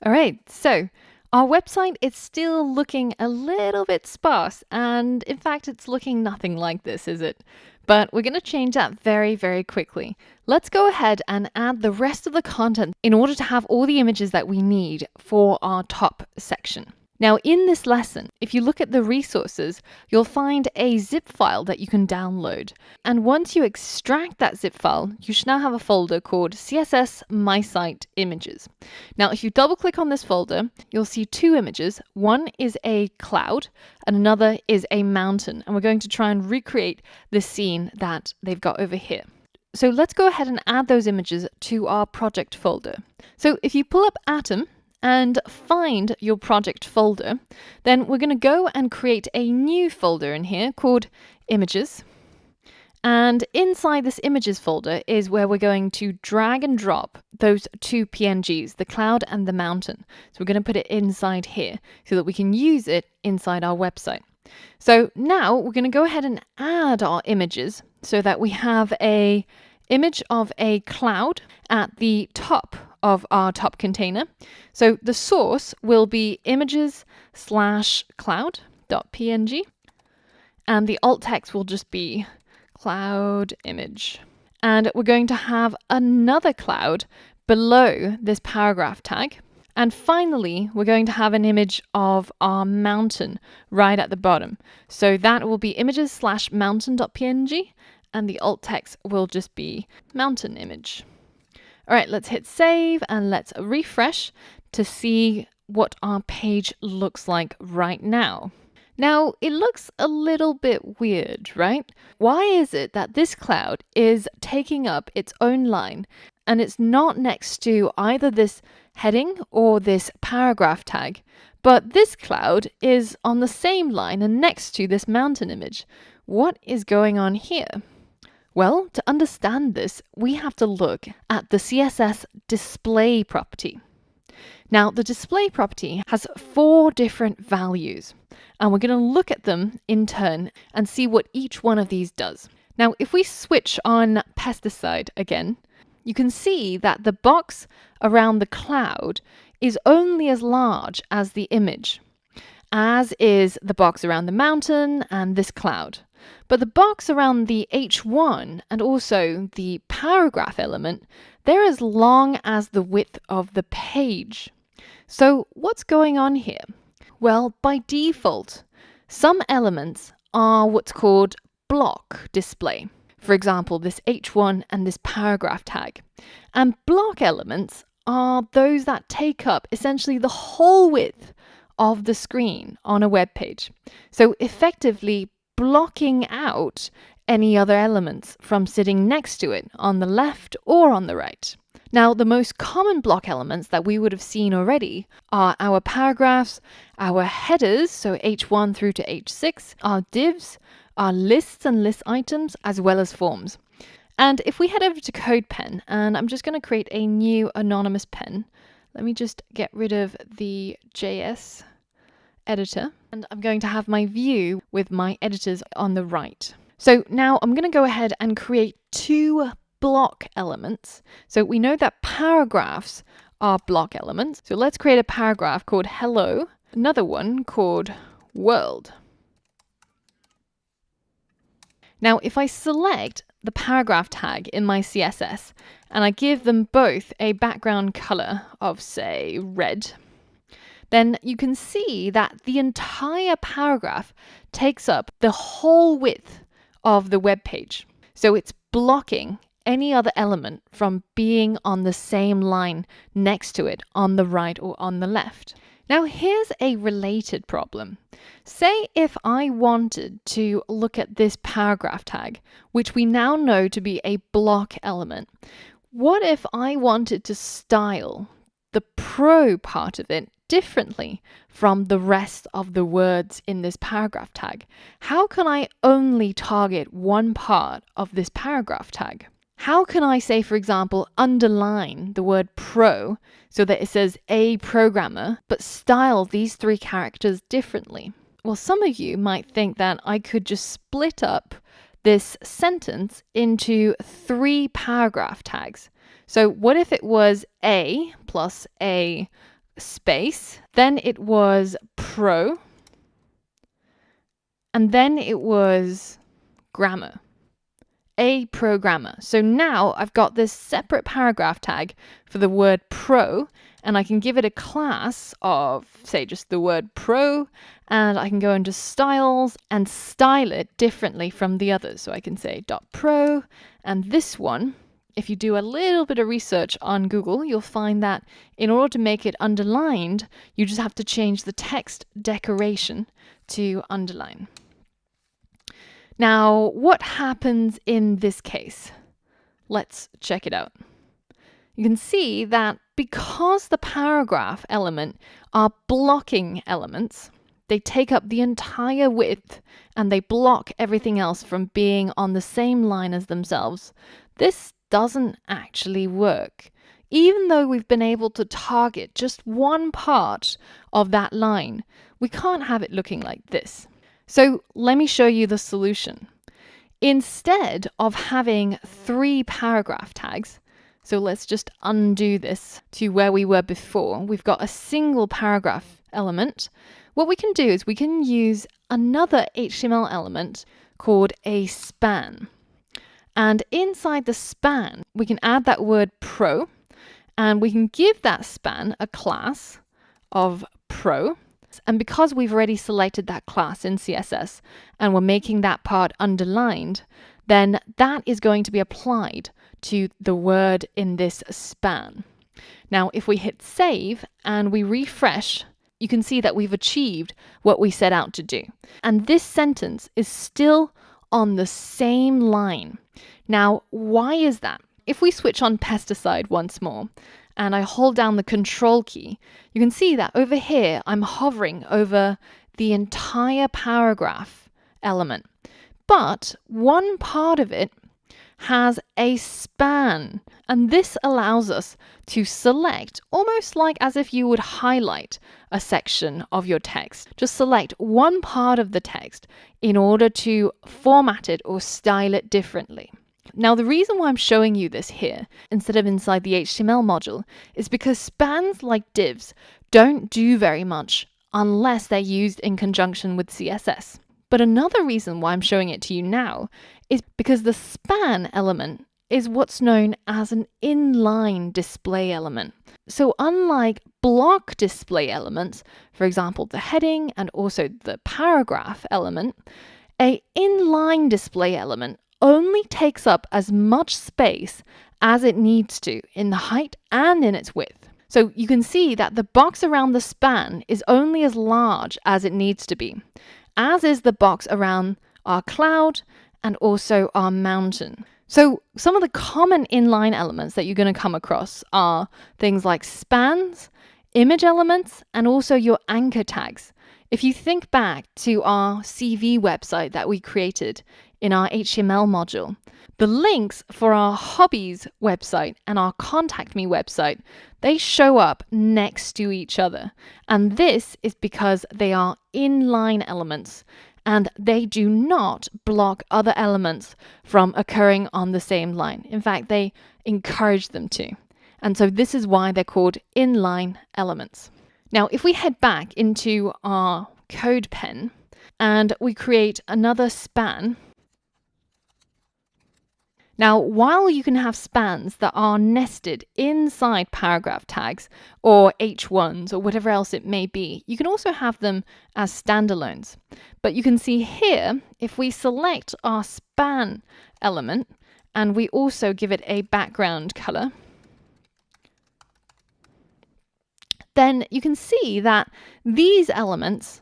All right, so our website is still looking a little bit sparse, and in fact, it's looking nothing like this, is it? But we're going to change that very, very quickly. Let's go ahead and add the rest of the content in order to have all the images that we need for our top section. Now, in this lesson, if you look at the resources, you'll find a zip file that you can download. And once you extract that zip file, you should now have a folder called CSS My Site Images. Now, if you double click on this folder, you'll see two images. One is a cloud and another is a mountain. And we're going to try and recreate the scene that they've got over here. So let's go ahead and add those images to our project folder. So if you pull up Atom, and find your project folder, then we're going to go and create a new folder in here called Images. And inside this Images folder is where we're going to drag and drop those two PNGs, the cloud and the mountain. So we're going to put it inside here so that we can use it inside our website. So now we're going to go ahead and add our images so that we have an image of a cloud at the top of our top container. So the source will be images/cloud.png, and the alt text will just be cloud image. And we're going to have another cloud below this paragraph tag. And finally, we're going to have an image of our mountain right at the bottom. So that will be images/mountain.png, and the alt text will just be mountain image. All right, let's hit save and let's refresh to see what our page looks like right now. Now, it looks a little bit weird, right? Why is it that this cloud is taking up its own line and it's not next to either this heading or this paragraph tag, but this cloud is on the same line and next to this mountain image? What is going on here? Well, to understand this, we have to look at the CSS Display Property. Now, the Display Property has 4 different values, and we're going to look at them in turn and see what each one of these does. Now, if we switch on pesticide again, you can see that the box around the cloud is only as large as the image, as is the box around the mountain and this cloud. But the box around the H1 and also the paragraph element, they're as long as the width of the page. So what's going on here? Well, by default, some elements are what's called block display. For example, this H1 and this paragraph tag. And block elements are those that take up essentially the whole width of the screen on a web page. So effectively blocking out any other elements from sitting next to it on the left or on the right. Now, the most common block elements that we would have seen already are our paragraphs, our headers, so H1 through to H6, our divs, our lists and list items, as well as forms. And if we head over to CodePen, and I'm just going to create a new anonymous pen. Let me just get rid of the JS editor, and I'm going to have my view with my editors on the right. So now I'm going to go ahead and create 2 block elements. So we know that paragraphs are block elements. So let's create a paragraph called hello, another one called world. Now, if I select the paragraph tag in my CSS and I give them both a background color of, say, red, then you can see that the entire paragraph takes up the whole width of the web page. So it's blocking any other element from being on the same line next to it on the right or on the left. Now, here's a related problem. Say if I wanted to look at this paragraph tag, which we now know to be a block element. What if I wanted to style the pro part of it differently from the rest of the words in this paragraph tag? How can I only target one part of this paragraph tag? How can I say, for example, underline the word pro so that it says a programmer, but style these 3 characters differently? Well, some of you might think that I could just split up this sentence into 3 paragraph tags. So what if it was a plus a space, then it was pro, and then it was grammar. A programmer. So now I've got this separate paragraph tag for the word pro, and I can give it a class of, say, just the word pro, and I can go into styles and style it differently from the others. So I can say .pro, and this one, if you do a little bit of research on Google, you'll find that in order to make it underlined, you just have to change the text decoration to underline. Now, what happens in this case? Let's check it out. You can see that because the paragraph element are blocking elements, they take up the entire width and they block everything else from being on the same line as themselves. This doesn't actually work. Even though we've been able to target just one part of that line, we can't have it looking like this. So let me show you the solution. Instead of having 3 paragraph tags, so let's just undo this to where we were before. We've got a single paragraph element. What we can do is we can use another HTML element called a span. And inside the span, we can add that word pro, and we can give that span a class of pro. And because we've already selected that class in CSS and we're making that part underlined, then that is going to be applied to the word in this span. Now, if we hit save and we refresh, you can see that we've achieved what we set out to do. And this sentence is still on the same line. Now, why is that? If we switch on pesticide once more, and I hold down the control key, you can see that over here, I'm hovering over the entire paragraph element. But one part of it has a span, and this allows us to select, almost like as if you would highlight a section of your text. Just select one part of the text in order to format it or style it differently. Now, the reason why I'm showing you this here instead of inside the HTML module is because spans like divs don't do very much unless they're used in conjunction with CSS. But another reason why I'm showing it to you now is because the span element is what's known as an inline display element. So unlike block display elements, for example, the heading and also the paragraph element, an inline display element only takes up as much space as it needs to in the height and in its width. So you can see that the box around the span is only as large as it needs to be, as is the box around our cloud and also our mountain. So some of the common inline elements that you're going to come across are things like spans, image elements, and also your anchor tags. If you think back to our CV website that we created in our HTML module, the links for our hobbies website and our contact me website, they show up next to each other. And this is because they are inline elements and they do not block other elements from occurring on the same line. In fact, they encourage them to. And so this is why they're called inline elements. Now, if we head back into our code pen and we create another span. Now, while you can have spans that are nested inside paragraph tags or H1s or whatever else it may be, you can also have them as standalones. But you can see here, if we select our span element and we also give it a background color, then you can see that these elements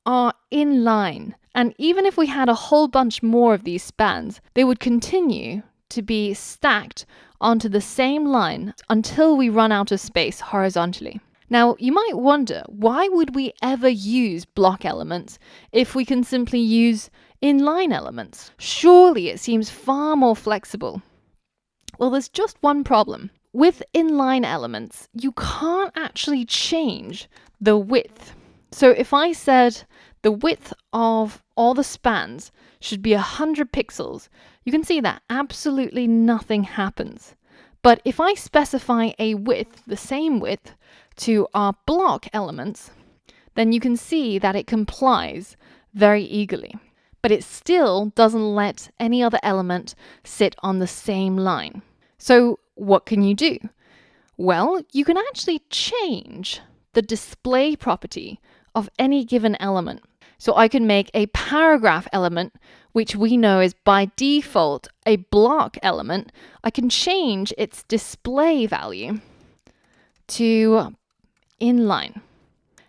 are in line. And even if we had a whole bunch more of these spans, they would continue to be stacked onto the same line until we run out of space horizontally. Now, you might wonder, why would we ever use block elements if we can simply use inline elements? Surely it seems far more flexible. Well, there's just one problem. With inline elements, you can't actually change the width. So if I said the width of all the spans should be 100 pixels, you can see that absolutely nothing happens. But if I specify a width, the same width, to our block elements, then you can see that it complies very eagerly. But it still doesn't let any other element sit on the same line. So what can you do? Well, you can actually change the display property of any given element. So I can make a paragraph element, which we know is by default a block element. I can change its display value to inline.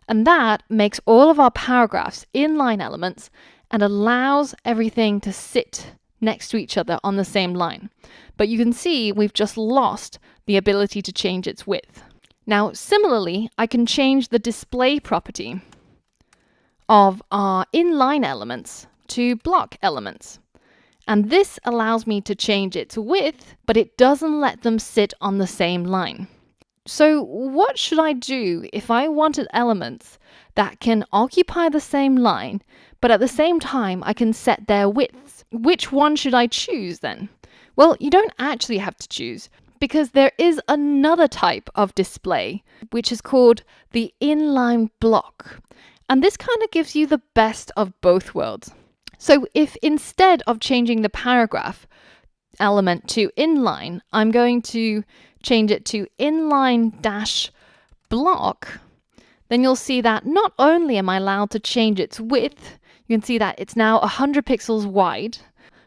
And that makes all of our paragraphs inline elements and allows everything to sit next to each other on the same line. But you can see we've just lost the ability to change its width. Now, similarly, I can change the display property of our inline elements to block elements. And this allows me to change its width, but it doesn't let them sit on the same line. So what should I do if I wanted elements that can occupy the same line, but at the same time I can set their widths? Which one should I choose then? Well, you don't actually have to choose, because there is another type of display, which is called the inline block. And this kind of gives you the best of both worlds. So if instead of changing the paragraph element to inline, I'm going to change it to inline-block, then you'll see that not only am I allowed to change its width, you can see that it's now 100 pixels wide,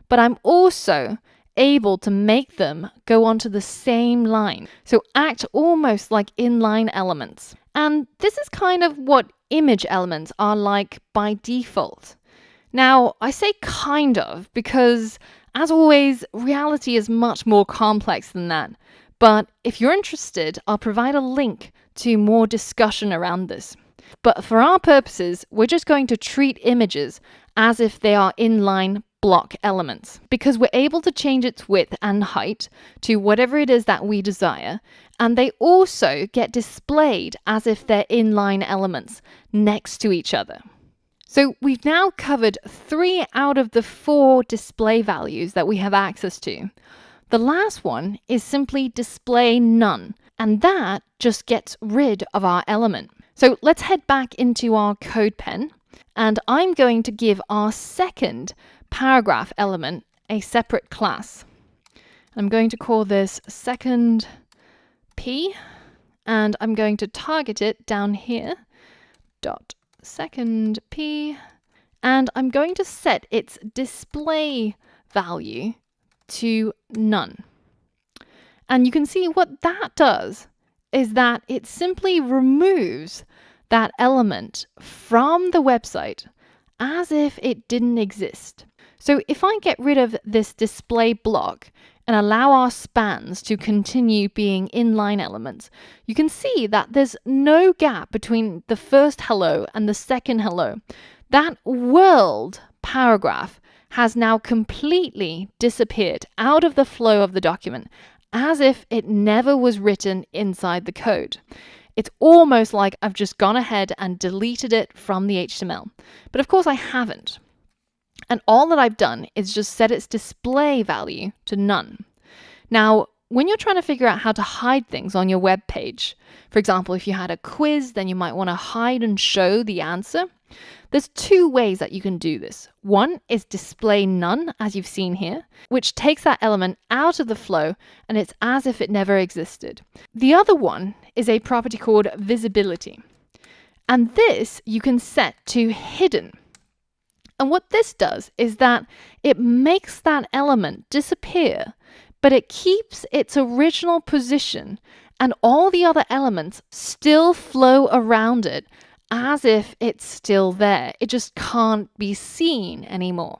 but I'm also able to make them go onto the same line. So act almost like inline elements. And this is kind of what image elements are like by default. Now, I say kind of because, as always, reality is much more complex than that. But if you're interested, I'll provide a link to more discussion around this. But for our purposes, we're just going to treat images as if they are inline block elements, because we're able to change its width and height to whatever it is that we desire, and they also get displayed as if they're inline elements next to each other. So we've now covered 3 out of the 4 display values that we have access to. The last one is simply display none, and that just gets rid of our element. So let's head back into our code pen, and I'm going to give our second paragraph element a separate class. I'm going to call this second P, and I'm going to target it down here, dot second P, and I'm going to set its display value to none. And you can see what that does is that it simply removes that element from the website as if it didn't exist. So if I get rid of this display block and allow our spans to continue being inline elements, you can see that there's no gap between the first hello and the second hello. That world paragraph has now completely disappeared out of the flow of the document, as if it never was written inside the code. It's almost like I've just gone ahead and deleted it from the HTML. But of course I haven't. And all that I've done is just set its display value to none. Now, when you're trying to figure out how to hide things on your web page, for example, if you had a quiz, then you might want to hide and show the answer. There's 2 ways that you can do this. One is display none, as you've seen here, which takes that element out of the flow and it's as if it never existed. The other one is a property called visibility. And this you can set to hidden. And what this does is that it makes that element disappear, but it keeps its original position and all the other elements still flow around it as if it's still there. It just can't be seen anymore.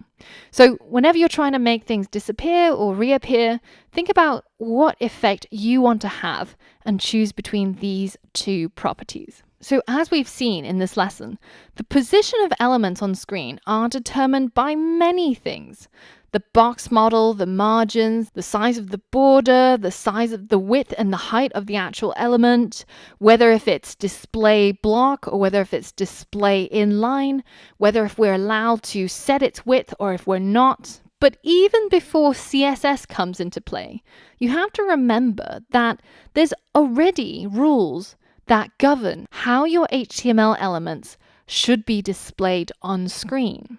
So whenever you're trying to make things disappear or reappear, think about what effect you want to have and choose between these 2 properties. So as we've seen in this lesson, the position of elements on screen are determined by many things. The box model, the margins, the size of the border, the size of the width and the height of the actual element, whether if it's display block or whether if it's display inline, whether if we're allowed to set its width or if we're not, But even before CSS comes into play, you have to remember that there's already rules that govern how your HTML elements should be displayed on screen.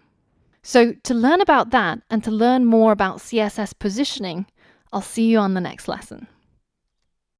So to learn about that and to learn more about CSS positioning, I'll see you on the next lesson.